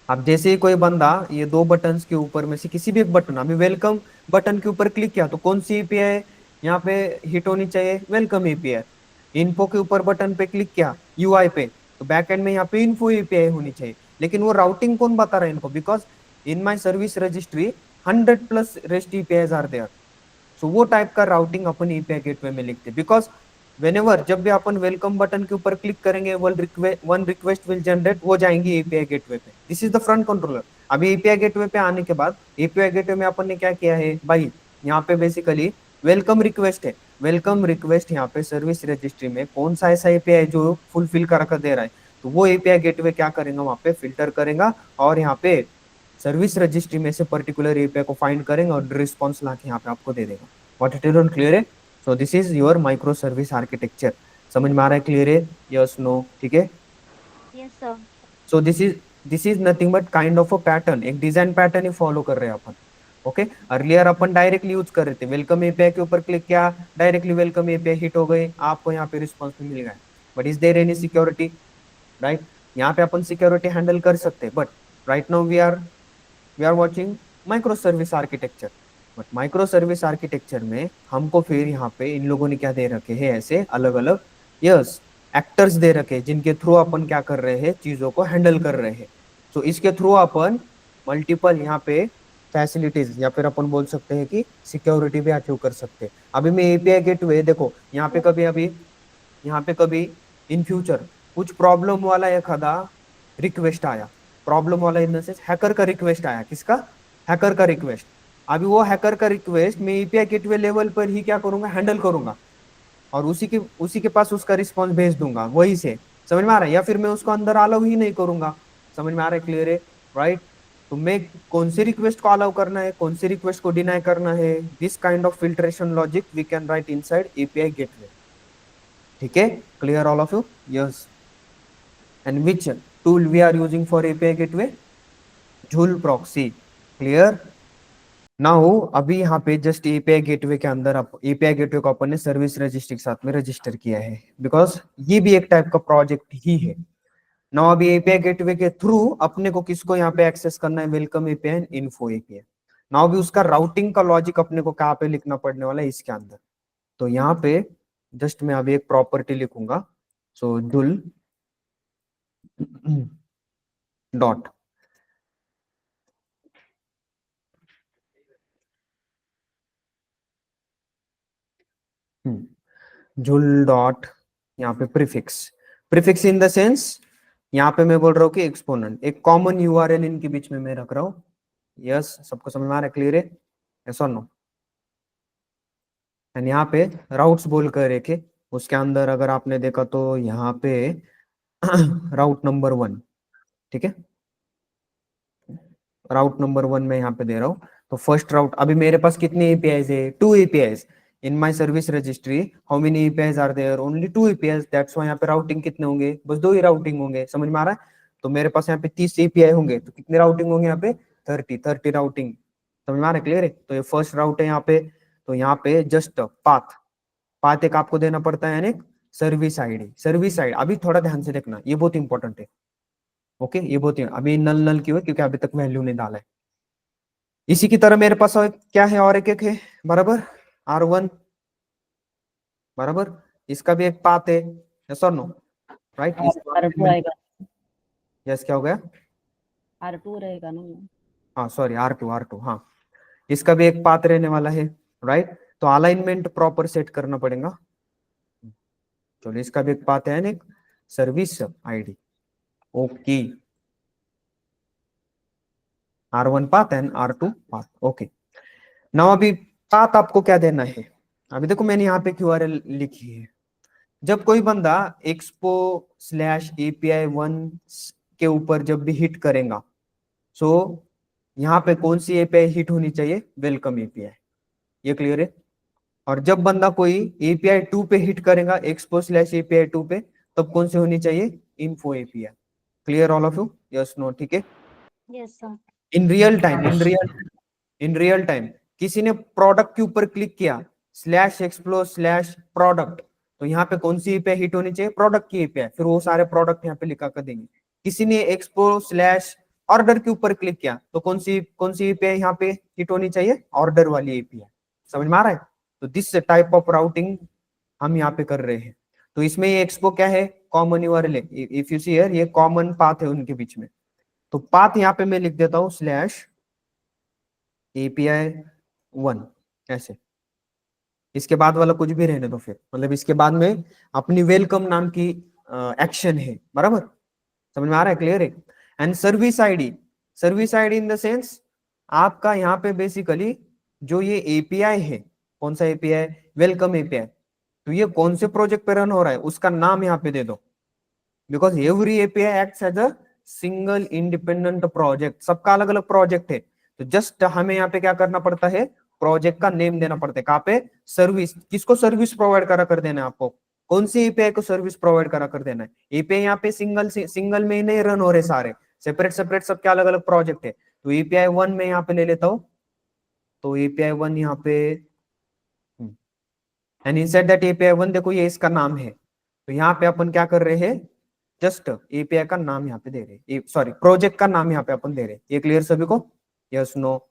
अब जैसे ही कोई बंदा ये दो बटन्स के ऊपर में से किसी भी एक बटन, अभी वेलकम बटन के ऊपर क्लिक किया तो कौन सी एपीआई यहाँ पे हिट होनी चाहिए, वेलकम एपीआई। इन्फो के ऊपर बटन पे क्लिक किया यूआई पे, तो बैक एंड में यहाँ पे इन्फो एपीआई होनी चाहिए। लेकिन वो राउटिंग कौन बता रहा है इनको, because in my service registry 100+ rest APIs are there. So वो टाइप का राउटिंग अपन एपीआई गेटवे में लिखते हैं, बिकॉज वेनेवर जब भी अपन वेलकम बटन के ऊपर क्लिक करेंगे वन रिक्वेस्ट विल जनरेट, वो जाएंगी एपीआई गेटवे पे। This is the front controller. अभी एपीआई गेटवे पे आने के बाद एपीआई गेटवे में अपन ने क्या किया है भाई, यहाँ पे बेसिकली वेलकम रिक्वेस्ट है। वेलकम रिक्वेस्ट यहाँ पे सर्विस रजिस्ट्री में कौन सा ऐसा एपीआई जो फुलफिल कर दे रहा है, तो वो एपीआई गेटवे क्या करेगा, वहां पे फिल्टर करेगा और यहाँ पे सर्विस रजिस्ट्री में से पर्टिकुलर एपीआई को फाइंड करेंगे और रिस्पॉन्स ला के यहाँ पे आपको दे देगा। व्हाट इट इज क्लियर है। So this is your micro service architecture. समझ में आ रहा है, क्लियर है, यस नो, ठीक है। Yes, sir. So this is nothing but kind of a pattern, एक डिजाइन पैटर्न ही फॉलो कर रहे हैं अपन, ओके। अर्लियर अपन डायरेक्टली यूज कर रहे थे, वेलकम एपीआई के ऊपर क्लिक किया, डायरेक्टली वेलकम एपीआई हिट हो गई, आपको यहाँ पे रिस्पॉन्स मिल गया। But is there any security, right. यहाँ पे अपन सिक्योरिटी हैंडल कर सकते हैं, but right now we are watching micro service architecture. But micro service architecture में हमको फिर यहाँ पे इन लोगों ने क्या दे रखे हैं, ऐसे अलग अलग यस एक्टर्स दे रखे हैं जिनके थ्रू अपन क्या कर रहे हैं, चीजों को हैंडल कर रहे हैं। तो इसके थ्रू अपन मल्टीपल यहाँ पे फैसिलिटीज या फिर अपन बोल सकते हैं कि सिक्योरिटी भी अचीव कर सकते हैं। अभी मैं एपीआई गेटवे देखो यहाँ पे कभी इन फ्यूचर कुछ प्रॉब्लम वाला एखादा रिक्वेस्ट आया, प्रॉब्लम वाला इन द सेंस हैकर का रिक्वेस्ट आया, किसका, हैकर का रिक्वेस्ट। अभी वो हैकर का रिक्वेस्ट मैं एपीआई गेटवे लेवल पर ही क्या करूंगा, हैंडल करूंगा और उसी के पास उसका रिस्पॉन्स भेज दूंगा वही से, समझ में आ रहा है, या फिर मैं उसको अंदर अलाउ ही नहीं करूंगा। समझ में आ रहा है, क्लियर है, राइट। तो मैं कौन सी रिक्वेस्ट को अलाउ करना है, कौन सी रिक्वेस्ट को डिनाई करना है, this kind of filtration logic we can write inside API gateway. ठीक है, clear all of you? Yes. And which tool we are using for API gateway? Zuul proxy. Clear now? अभी यहाँ पे just API gateway के अंदर API gateway को अपन ने service registry के साथ में रजिस्टर किया है, बिकॉज ये भी एक टाइप का प्रोजेक्ट ही है। नाउ अभी एपीआई गेटवे के थ्रू अपने को किसको यहाँ पे एक्सेस करना है, welcome API and info API. Now भी उसका राउटिंग का लॉजिक अपने को कहाँ पे लिखना पड़ने वाला है, इसके अंदर। तो यहाँ पे जस्ट मैं अभी एक प्रॉपर्टी लिखूंगा, सो डुल डॉट झुल डॉट यहाँ पे prefix, prefix in the sense यहाँ पे मैं बोल रहा हूँ कि एक्सपोनेंट, एक कॉमन यूआरएल इनके बीच में मैं रख रहा हूँ। यस, सबको समझ में आ रहा है, क्लियर है, यस और नो? एंड यहाँ पे राउट्स बोल कर रखे, उसके अंदर अगर आपने देखा तो यहाँ पे राउट नंबर 1, ठीक है, राउट नंबर 1 में यहाँ पे दे रहा हूँ। तो फर्स्ट राउट, अभी मेरे पास कितने एपीआईज है, 2 APIs in my service registry. How many APIs are there? Only 2 APIs, that's why यहाँ पे राउटिंग कितने होंगे, बस 2 ही राउटिंग होंगे। समझ में आ रहा है? तो मेरे पास यहाँ पे 30 एपीआई होंगे, तो कितने राउटिंग होंगे यहाँ पे, 30 राउटिंग। समझ में आ रहा है, क्लियर है? तो ये फर्स्ट राउट है यहाँ पे। तो यहाँ पे जस्ट पाथ, पाथ एक आपको देना पड़ता है, यानी सर्विस आईडी, सर्विस आईडी। अभी थोड़ा ध्यान से देखना, ये बहुत इंपॉर्टेंट है, ओके, ये बहुत ही, अभी नल नल क्यों है, क्योंकि अभी तक वैल्यू नहीं डाला है। इसी की तरह मेरे पास और क्या है, और एक है बराबर, R1 बराबर, इसका भी एक पाथ है, यस और नो, राइट? R2 आएगा, यस, क्या हो गया, R2 रहेगा ना? हाँ सॉरी, R2, हाँ, इसका भी एक पाथ रहने वाला है, राइट? तो अलाइनमेंट प्रॉपर सेट करना पड़ेगा। चलो, इसका भी एक पाथ है, एक service ID, okay, R1 path and R2 path, okay. Now अभी पाथ आपको क्या देना है, अभी देखो मैंने यहाँ पे क्यूआरएल लिखी है। जब कोई बंदा expo/api1 के ऊपर जब भी हिट करेगा, सो यहाँ पे कौन सी एपीआई हिट होनी चाहिए, वेलकम एपीआई, ये क्लियर है? और जब बंदा कोई एपीआई 2 पे हिट करेगा, expo/api2 पे, तब कौन सी होनी चाहिए, info API. Clear all of you? Yes, no? ठीक है। Yes, sir. In real time, in real time किसी ने प्रोडक्ट के ऊपर क्लिक किया, /explo/product, तो यहाँ पे कौन सी एपीआई हिट होनी चाहिए, प्रोडक्ट की एपीआई, फिर वो सारे प्रोडक्ट यहाँ पे लिखा कर देंगे। किसी ने expo/order के ऊपर क्लिक किया, तो कौन सी एपीआई यहाँ पे हिट होनी चाहिए, ऑर्डर वाली एपीआई। समझ में आ रहा है? तो दिस टाइप ऑफ राउटिंग हम यहाँ पे कर रहे हैं। तो इसमें ये एक्सपो क्या है, कॉमन यूआरएल है, इफ यू सी हियर, ये कॉमन पाथ है उनके बीच में। तो पाथ यहाँ पे मैं लिख देता हूँ /API1, ऐसे। इसके बाद वाला कुछ भी रहने दो, फिर मतलब इसके बाद में अपनी वेलकम नाम की एक्शन है, बराबर? समझ में आ रहा है, क्लियर है? And service ID in the sense आपका यहाँ पे बेसिकली जो ये एपीआई है, कौन सा एपीआई, वेलकम एपीआई, तो ये कौन से प्रोजेक्ट पे रन हो रहा है उसका नाम यहाँ पे दे दो, because every API acts as a single independent project, सबका अलग अलग प्रोजेक्ट है। तो जस्ट हमें यहाँ पे क्या करना पड़ता है, प्रोजेक्ट का नेम देना पड़ता है, कहाँ पे, सर्विस, किसको सर्विस प्रोवाइड करा कर देना है आपको, कौन सी एपीआई को सर्विस प्रोवाइड करा कर देना है। एपीआई यहाँ पे सिंगल में ही नहीं रन हो रहे, सारे सेपरेट सबके अलग अलग प्रोजेक्ट है। तो एपीआई 1 में यहाँ पे ले लेता हूँ, तो एपीआई 1 यहाँ पे, एंड इनसाइड दैट एपीआई 1 देखो ये इसका नाम है। तो यहाँ पे अपन क्या कर रहे हैं, जस्ट एपीआई का नाम यहाँ पे दे रहे, सॉरी प्रोजेक्ट का नाम यहाँ पे अपन दे रहे। ये क्लियर सभी को? Yes, no?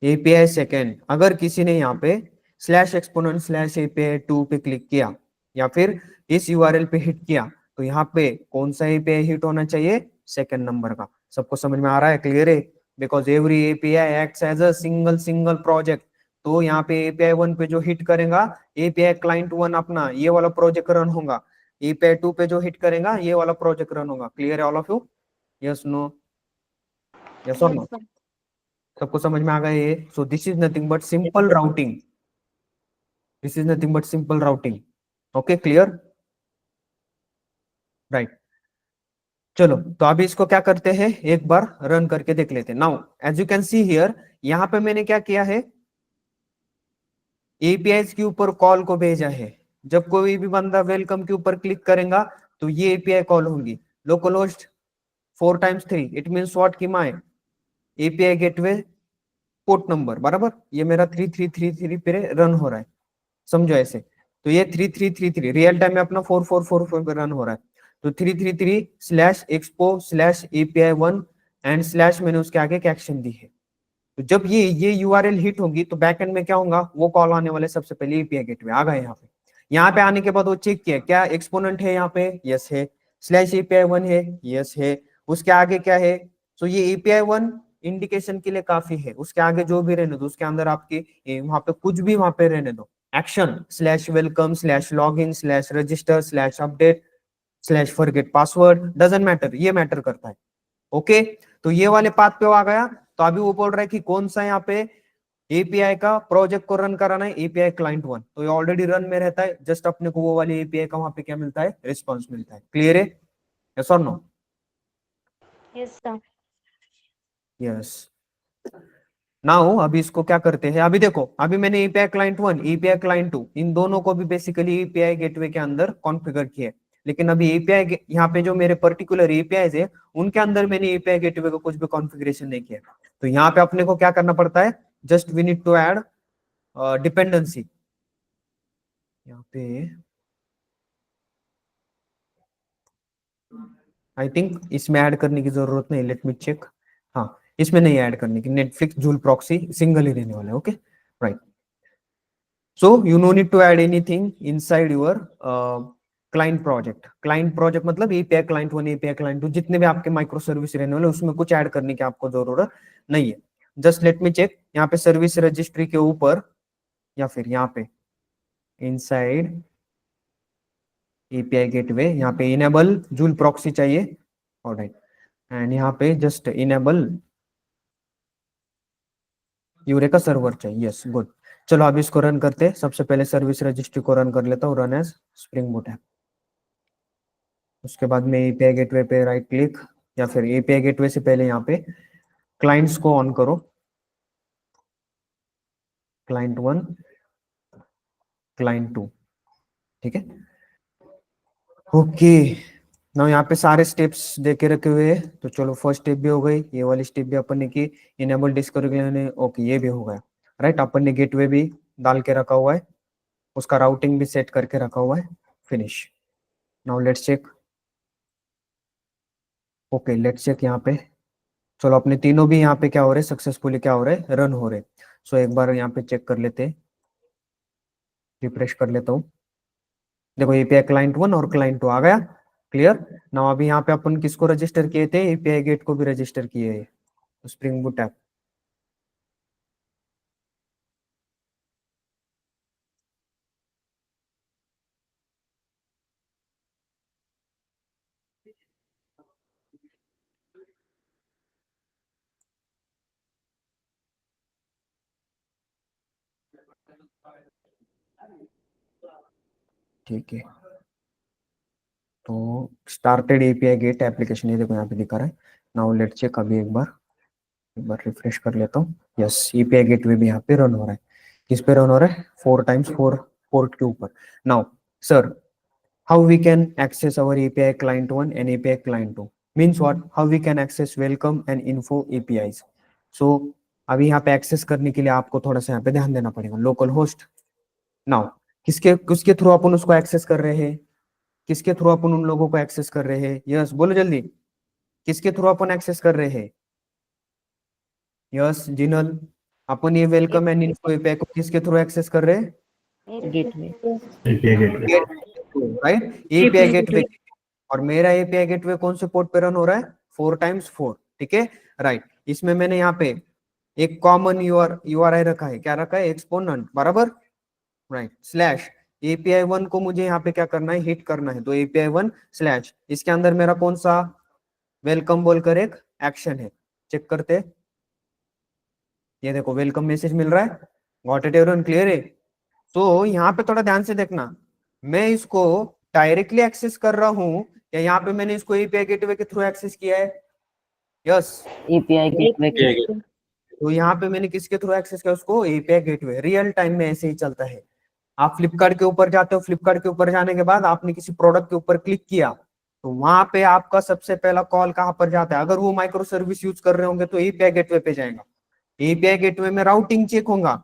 एपीआई सेकेंड, अगर किसी ने यहाँ पे /exponent/api2 पे क्लिक किया या फिर इस यूआरएल पे हिट किया, तो यहाँ पे कौन सा एपीआई हिट होना चाहिए, सेकंड नंबर का। सबको समझ में आ रहा है, क्लियर है? Because every API acts as a single project. तो यहाँ पे एपीआई 1 पे जो हिट करेगा, एपीआई क्लाइंट 1 अपना ये वाला प्रोजेक्ट रन होगा, एपीआई 2 पे जो हिट करेगा ये वाला प्रोजेक्ट रन होगा। क्लियर है all of you? Yes no? Yes और नो? Yes, sir. सबको समझ में आ गया ये? So this is nothing but simple routing, this is nothing but simple routing. Okay, clear? Right. चलो, तो अभी इसको क्या करते हैं, एक बार रन करके देख लेते हैं। Now as you can see here, यहाँ पे मैंने क्या किया है, एपीआई के ऊपर कॉल को भेजा है। जब कोई भी बंदा वेलकम के ऊपर क्लिक करेगा तो ये एपीआई कॉल होंगी। Localhost 4 × 3, it means what की my API gateway port number बराबर, ये मेरा 3333 पे रन हो रहा है, समझो ऐसे। तो ये 3333 रियल टाइम में अपना 4444 पे रन हो रहा है। तो 333/expo/api1 एंड स्लैश मैंने उसके आगे एक एक्शन दी है। तो जब ये यूआरएल हिट होगी तो बैकएंड में क्या होगा, वो कॉल आने वाले सबसे पहले एपीआई गेटवे आ गए यहाँ पे। यहाँ पे आने के बाद वो चेक किया क्या एक्सपोनेंट है यहाँ पे, यस है, स्लैश एपीआई 1 है, यस है, उसके आगे क्या है। तो ये एपीआई 1 इंडिकेशन के लिए काफी है, उसके आगे जो भी रहने दो, उसके अंदर आपके वहां पे कुछ भी वहां पे रहने दो, action /welcome/login/register/update/forget password doesn't matter, ये मैटर करता है। ओके, तो ये वाले पाथ पे वो आ गया। तो अभी वो बोल रहा है कि कौन सा यहाँ पे एपीआई का प्रोजेक्ट को रन कराना है, एपीआई क्लाइंट 1। तो ये ऑलरेडी रन में रहता है, जस्ट अपने को वो वाली एपीआई का वहां पे क्या मिलता है, रिस्पॉन्स मिलता है। क्लियर है? यस और no? Yes, sir. Yes. Now अभी इसको क्या करते हैं, अभी देखो, अभी मैंने एपीआई क्लाइंट 1, एपीआई क्लाइंट 2, इन दोनों को भी बेसिकली एपीआई गेटवे के अंदर कॉन्फ़िगर किया है। लेकिन अभी एपीआई यहाँ पे जो मेरे पर्टिकुलर एपीआई है उनके अंदर मैंने एपीआई गेटवे को कुछ भी कॉन्फ़िगरेशन नहीं किया। तो यहाँ पे अपने को क्या करना पड़ता है, just we need to add dependency. यहाँ पे आई थिंक इसमें ऐड करने की जरूरत नहीं, लेट मी चेक। हाँ, इसमें नहीं ऐड करने की, नेटफ्लिक्स जूल प्रॉक्सी सिंगल ही रहने वाला है। Okay, right. So you no need to add anything inside your client project. Client project मतलब API client 1, API client 2, जितने भी आपके माइक्रो सर्विस रहने वाले उसमें कुछ ऐड करने की आपको जरूरत नहीं है। जस्ट लेट मी चेक, यहाँ पे सर्विस रजिस्ट्री के ऊपर या फिर यहाँ पे इनसाइड API गेटवे, यहाँ पे इनेबल जूल प्रॉक्सी चाहिए, ऑलराइट, एंड यहाँ पे जस्ट इनेबल यूरेका सर्वर चाहिए। Yes, good. चलो अभी इसको रन करते हैं। सबसे पहले सर्विस रजिस्ट्री को रन कर लेता हूँ, run as Spring boot app. उसके बाद में एपीआई गेटवे पे राइट क्लिक, या फिर एपीआई गेटवे से पहले यहाँ पे क्लाइंट्स को ऑन करो, क्लाइंट 1, क्लाइंट 2, ठीक है। ओके, ना यहाँ पे सारे स्टेप्स देके रखे हुए हैं। तो चलो फर्स्ट स्टेप भी हो गई, ये वाली स्टेप भी अपन ने की, इनेबल डिस्कवर, ओके ये भी हो गया। राइट, अपन ने गेटवे भी डाल के रखा हुआ है, उसका राउटिंग भी सेट करके रखा हुआ है, finish. Now let's check. Okay, let's check यहाँ पे। चलो अपने तीनों भी यहाँ पे क्या हो रहे, सक्सेसफुली क्या हो रहे, रन हो रहे। सो एक बार यहाँ पे चेक कर लेते हैं, रिफ्रेश कर लेता हूँ। देखो एपीआई क्लाइंट 1 और क्लाइंट 2 आ गया, क्लियर। नाउ अभी यहाँ पे अपन किसको रजिस्टर किए थे, एपीआई गेट को भी रजिस्टर किए है, स्प्रिंग बूट ऐप। ठीक है, तो स्टार्टेड एपीआई गेट एप्लीकेशन, ये देखो यहाँ पे दिखा रहा है। नाउ लेट्स चेक, अभी एक बार रिफ्रेश कर लेता हूँ। यस, एपीआई गेटवे भी यहाँ पे रन हो रहा है। किस पे रन हो रहा है, 4 × 4 पोर्ट के ऊपर। Now sir, how we can access our API client 1 and API client 2 means what, how we can access welcome and info APIs। so अभी यहाँ पे एक्सेस करने के लिए आपको थोड़ा सा यहाँ पे ध्यान देना पड़ेगा, लोकल होस्ट। नाउ किसके किसके थ्रू अपन उसको एक्सेस कर रहे हैं, किसके थ्रू अपन उन लोगों को एक्सेस कर रहे हैं, यस बोलो जल्दी, किसके थ्रू अपन एक्सेस कर रहे हैं, यस जिनल, अपन ये वेलकम एंड इन्फो एपीआई को किसके थ्रू एक्सेस कर रहे हैं, gateway. API gateway. Right, API gateway. और मेरा एपीआई गेटवे कौन से पोर्ट पे रन हो रहा है, 4 × 4, ठीक है, राइट। इसमें मैंने यहाँ पे एक कॉमन यूआरआई रखा है, क्या रखा है, एक्सपोनेंट, बराबर, राइट, स्लैश एपीआई 1 को मुझे यहाँ पे क्या करना है, हिट करना है, तो एपीआई 1 स्लैश, इसके अंदर मेरा कौन सा वेलकम बोलकर एक एक्शन है, चेक करते हैं। ये देखो वेलकम मैसेज मिल रहा है, गॉट इट एवरीवन, क्लियर है। तो यहाँ पे थोड़ा ध्यान से देखना, मैं इसको डायरेक्टली एक्सेस कर रहा हूँ या यहाँ पे मैंने इसको एपीआई गेटवे के थ्रू एक्सेस किया है, यस। एपीआई गेटवे के तो यहाँ पे मैंने किसके थ्रू एक्सेस किया उसको, एपीआई गेटवे। रियल टाइम में ऐसे ही चलता है, आप फ्लिपकार्ट के ऊपर जाते हो, फ्लिपकार्ट के ऊपर जाने के बाद आपने किसी प्रोडक्ट के ऊपर क्लिक किया, तो वहां पे आपका सबसे पहला कॉल कहाँ पर जाता है, अगर वो माइक्रो सर्विस यूज कर रहे होंगे तो एपीआई गेटवे पे जाएगा। एपीआई गेटवे में राउटिंग चेक होगा,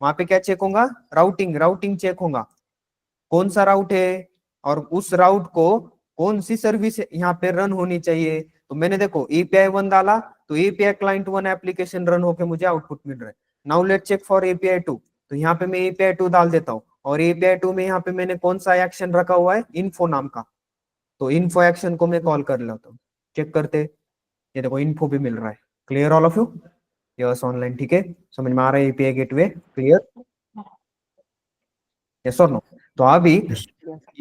वहां पे क्या चेक होगा, राउटिंग चेक होगा, कौन सा राउट है और उस राउट को कौन सी सर्विस यहाँ पे रन होनी चाहिए। तो मैंने देखो एपीआई 1 डाला तो एपीआई क्लाइंट 1 एप्लीकेशन रन होके मुझे आउटपुट मिल रहा है। Now let check for API 2, तो यहाँ पे मैं एपीआई 2 डाल देता हूँ और एपीआई 2 में यहाँ पे मैंने कौन सा एक्शन रखा हुआ है, इन्फो नाम का, तो इन्फो एक्शन को मैं कॉल कर लेता हूँ, चेक करते, ये देखो इन्फो भी मिल रहा है। Clear all of you, yes online, ठीक है, समझ में आ रहा है एपीआई गेटवे, क्लियर, यस और नो। तो अभी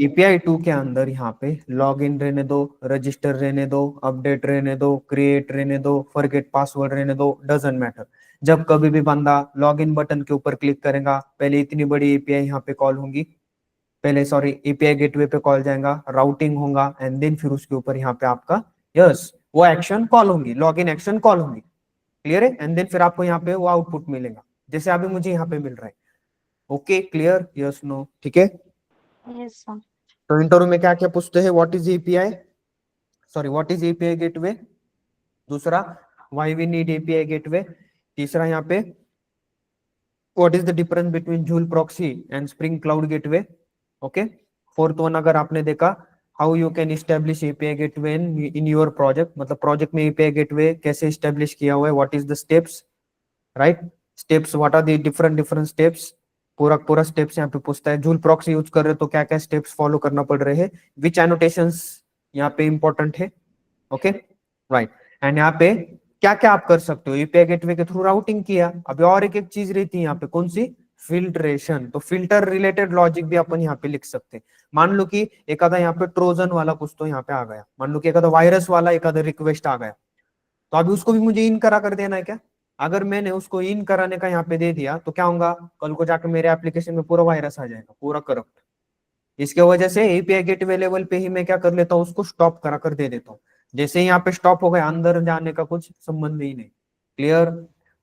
एपीआई 2 के अंदर यहाँ पे लॉग इन रहने दो, रजिस्टर रहने दो, अपडेट रहने दो, क्रिएट रहने दो, फॉरगेट पासवर्ड रहने दो, डजंट मैटर। जब कभी भी बंदा लॉग इन बटन के ऊपर क्लिक करेगा, पहले इतनी बड़ी एपीआई यहाँ पे कॉल होंगी, पहले सॉरी एपीआई गेटवे पे कॉल जाएगा, राउटिंग होगा एंड देन फिर उसके ऊपर यहाँ पे आपका यस वो एक्शन कॉल होंगी, लॉग इन एक्शन कॉल होंगी, क्लियर है, एंड देन फिर आपको यहाँ पे वो आउटपुट मिलेगा जैसे अभी मुझे यहाँ पे मिल रहा है। ओके क्लियर, यस नो, ठीक है। Yes, sir. तो इंटरव्यू में क्या क्या पूछते हैं, what is API, sorry what is API gateway, दूसरा why we need API gateway, तीसरा यहाँ पे what is the difference between Zuul proxy and spring cloud gateway, okay. Fourth one अगर आपने देखा, how you can establish API gateway in your project, मतलब project में API gateway कैसे establish किया हुआ है, what is the steps, right, steps, what are the different different steps, पूरा पूरा स्टेप्स यहाँ पे पूछता है। जूल प्रॉक्सी यूज कर रहे हो तो क्या क्या स्टेप्स फॉलो करना पड़ रहे हैं, विच एनोटेशंस यहाँ पे इंपॉर्टेंट है, ओके, राइट। एंड यहाँ पे क्या क्या आप कर सकते हो, एपीआई गेटवे के थ्रू राउटिंग किया, अभी और एक एक चीज रहती है यहाँ पे, कौन सी, फिल्ट्रेशन, तो फिल्टर रिलेटेड लॉजिक भी अपन यहाँ पे लिख सकते हैं। मान लो कि एक आधा यहाँ पे ट्रोजन वाला कुछ तो यहाँ पे आ गया, मान लो कि एक आधा वायरस वाला एक आधा रिक्वेस्ट आ गया, तो अभी उसको भी मुझे इन करा कर देना है क्या, अगर मैंने उसको इन कराने का यहाँ पे दे दिया तो क्या होगा, कल को जाकर मेरे एप्लीकेशन में पूरा वायरस आ जाएगा, पूरा करप्ट। इसके वजह से एपीआई गेटवे लेवल पे ही मैं क्या कर लेता हूँ, उसको स्टॉप करा कर दे देता हूँ, जैसे ही यहाँ पे स्टॉप हो गया अंदर जाने का कुछ संबंध ही नहीं, क्लियर।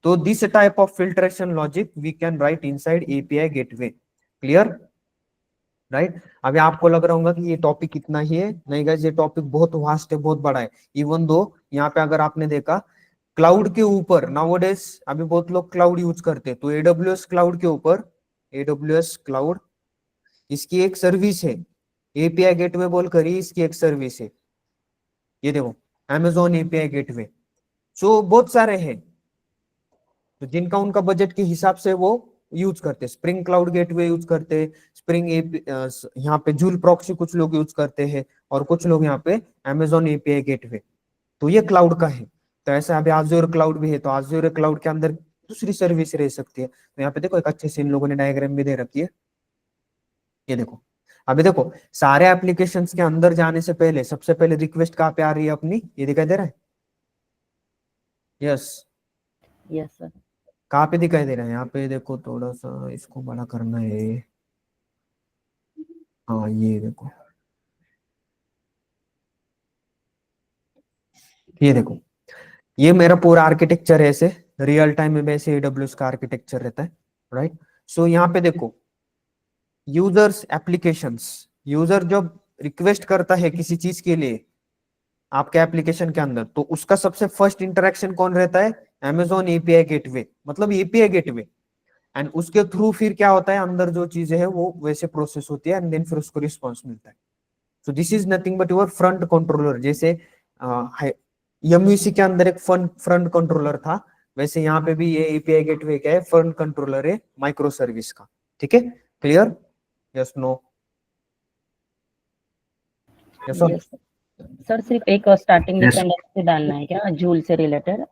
तो this type of filtration logic we can write inside API gateway, clear, right. अभी आपको लग रहा होगा कि ये टॉपिक इतना ही है, नहीं गाइस ये टॉपिक बहुत वास्ट है, बहुत बड़ा है। इवन दो यहाँ पे अगर आपने देखा क्लाउड के ऊपर नाउअडेज अभी बहुत लोग क्लाउड यूज करते हैं, तो एडब्ल्यूएस क्लाउड के ऊपर, एडब्ल्यूएस क्लाउड इसकी एक सर्विस है, एपीआई गेटवे बोलकर ही इसकी एक सर्विस है, ये देखो अमेजोन एपीआई गेटवे, सो बहुत सारे हैं, तो जिनका उनका बजट के हिसाब से वो यूज करते, स्प्रिंग क्लाउड गेटवे यूज करते, स्प्रिंग यहाँ पे जूल प्रॉक्सी कुछ लोग यूज करते हैं और कुछ लोग यहाँ पे अमेजोन एपीआई गेटवे, तो ये क्लाउड का है। तो ऐसा अभी आज़ूर क्लाउड भी है, तो आज़ूर क्लाउड के अंदर दूसरी सर्विस रह सकती है, तो यहाँ पे देखो एक अच्छे से इन लोगों ने डायग्राम भी दे रखी है, ये देखो। अभी देखो सारे एप्लीकेशंस के अंदर जाने से पहले सबसे पहले रिक्वेस्ट कहाँ पे आ रही है अपनी, ये दिखाई दे रहा है, यस, यस सर, कहाँ पे दिखाई दे रहा है, यहाँ पे देखो थोड़ा सा इसको बड़ा करना है, हाँ ये देखो, ये देखो, ये मेरा पूरा आर्किटेक्चर है, ऐसे रियल टाइम में वैसे एडब्ल्यूएस का आर्किटेक्चर रहता है, राइट। सो यहाँ पे देखो यूजर्स एप्लीकेशंस, यूजर जब रिक्वेस्ट करता है किसी चीज के लिए आपके एप्लीकेशन के अंदर, तो उसका सबसे फर्स्ट इंटरेक्शन कौन रहता है, अमेजोन एपीआई गेटवे, मतलब एपीआई गेटवे, एंड उसके थ्रू फिर क्या होता है अंदर जो चीजें है वो वैसे प्रोसेस होती है एंड देन फिर उसको रिस्पॉन्स मिलता है। So this is nothing but your front controller, जैसे एमयूसी के अंदर एक फ्रंट कंट्रोलर था, वैसे यहाँ पे भी ये एपीआई गेटवे क्या है, फ्रंट कंट्रोलर है माइक्रो सर्विस का, ठीक है, clear, yes no, yes yes sir, sir सिर्फ एक स्टार्टिंग Yes. डिपेंडेंसी डालना है क्या जूल से रिलेटेड?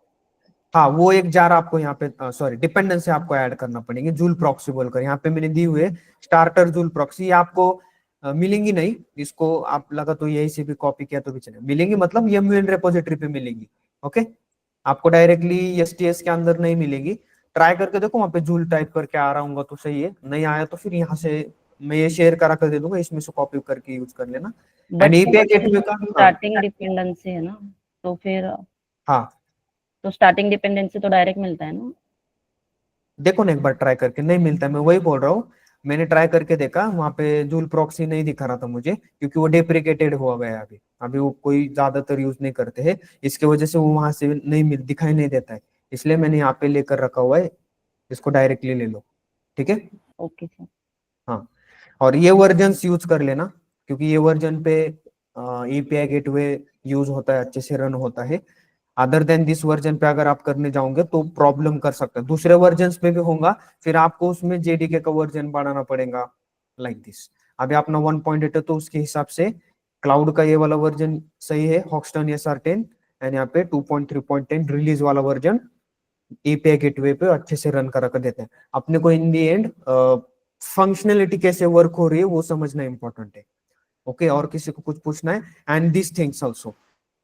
हाँ, वो एक जार आपको यहाँ पे सॉरी डिपेंडेंसी आपको ऐड करना पड़ेगी, जूल प्रॉक्सी बोलकर यहाँ पे मैंने दी हुए स्टार्टर जूल प्रॉक्सी। ये आपको मिलेंगी नहीं, इसको आप लगा तो यही से भी कॉपी किया तो भी चले मिलेंगी, मतलब एमयूएन रेपोजिटरी पे मिलेंगी। ओके, आपको डायरेक्टली एसटीएस के अंदर नहीं मिलेगी। ट्राई करके देखो, वहाँ पे जूल टाइप करके आ रहा हूँ तो सही है, नहीं आया तो फिर यहाँ से मैं ये शेयर करा कर दे दूंगा, इसमें से कॉपी करके यूज कर लेना। बट एंड एपीआई गेटवे का स्टार्टिंग डिपेंडेंसी है ना, तो फिर हाँ तो स्टार्टिंग डिपेंडेंसी तो डायरेक्ट मिलता है ना? देखो ना एक बार ट्राई करके, नहीं मिलता है, मैं वही बोल रहा हूँ। मैंने ट्राई करके देखा, वहां पे जूल प्रॉक्सी नहीं दिखा रहा था मुझे, क्योंकि वो डेप्रिकेटेड हुआ गया है अभी। अभी वो कोई ज्यादातर यूज नहीं करते हैं, इसके वजह से वो वहां से नहीं मिल दिखाई नहीं देता है। इसलिए मैंने यहाँ पे लेकर रखा हुआ है, इसको डायरेक्टली ले लो। ठीक है, ओके सर। हाँ। और ये वर्जन यूज कर लेना, क्योंकि ये वर्जन पे एपीआई गेटवे यूज होता है, अच्छे से रन होता है। अदर देन दिस वर्जन पे अगर आप करने जाओगे तो प्रॉब्लम कर सकते हैं, दूसरे वर्जन पे भी होगा, फिर आपको उसमें जेडीके का वर्जन बढ़ाना पड़ेगा लाइक दिस। अभी अपना 1.8 है तो उसके हिसाब से क्लाउड का ये वाला वर्जन सही है, हॉक्स्टन SR10। एंड यहाँ पे 2.3.10 रिलीज वाला वर्जन एपीआई गेटवे पे अच्छे से रन करा कर देते हैं। अपने को इन दी एंड फंक्शनलिटी कैसे वर्क हो रही है वो समझना इंपॉर्टेंट है। ओके, और किसी को कुछ पूछना है? एंड दिस थिंग्स ऑल्सो,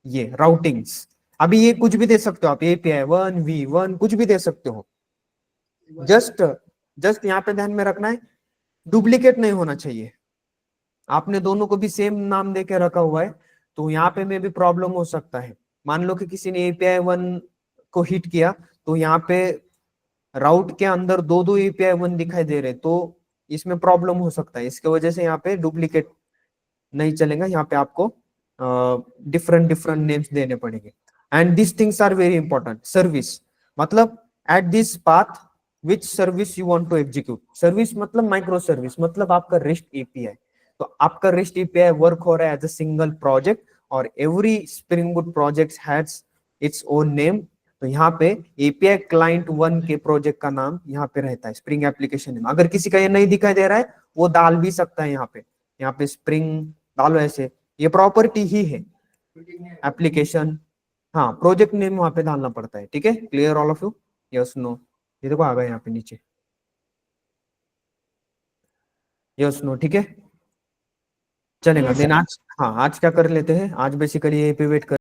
ये राउटिंग्स, अभी ये कुछ भी दे सकते हो आप, एपीआई 1v1 कुछ भी दे सकते हो। जस्ट जस्ट यहाँ पे ध्यान में रखना है, डुप्लीकेट नहीं होना चाहिए। आपने दोनों को भी सेम नाम दे के रखा हुआ है, तो यहाँ पे में भी प्रॉब्लम हो सकता है। मान लो कि किसी ने एपीआई 1 को हिट किया, तो यहाँ पे राउट के अंदर दो दो एपीआई 1 दिखाई दे रहे, तो इसमें प्रॉब्लम हो सकता है। इसके वजह से यहाँ पे डुप्लीकेट नहीं चलेगा, यहाँ पे आपको डिफरेंट डिफरेंट नेम्स देने पड़ेंगे। And this things are very important. Service मतलब at this path which service you want to execute. Service मतलब माइक्रो सर्विस, मतलब आपका रेस्ट एपीआई। तो आपका रेस्ट एपीआई वर्क हो रहा है एज अ सिंगल प्रोजेक्ट, और every spring boot project has its own name. तो यहाँ पे एपीआई क्लाइंट 1 के प्रोजेक्ट का नाम यहाँ पे रहता है स्प्रिंग एप्लीकेशन नेम। अगर किसी का ये नहीं दिखाई दे रहा है, वो डाल भी सकता है यहाँ पे स्प्रिंग डालो ऐसे, ये प्रॉपर्टी ही है एप्लीकेशन। हाँ, प्रोजेक्ट नेम वहां पे डालना पड़ता है। ठीक है, clear all of you? Yes no? ये देखो आ गया यहाँ पे नीचे, यस नो? ठीक है, चलेगा Yes, देन sir. आज। हाँ, आज क्या कर लेते हैं, आज बेसिकली ये पे वेट कर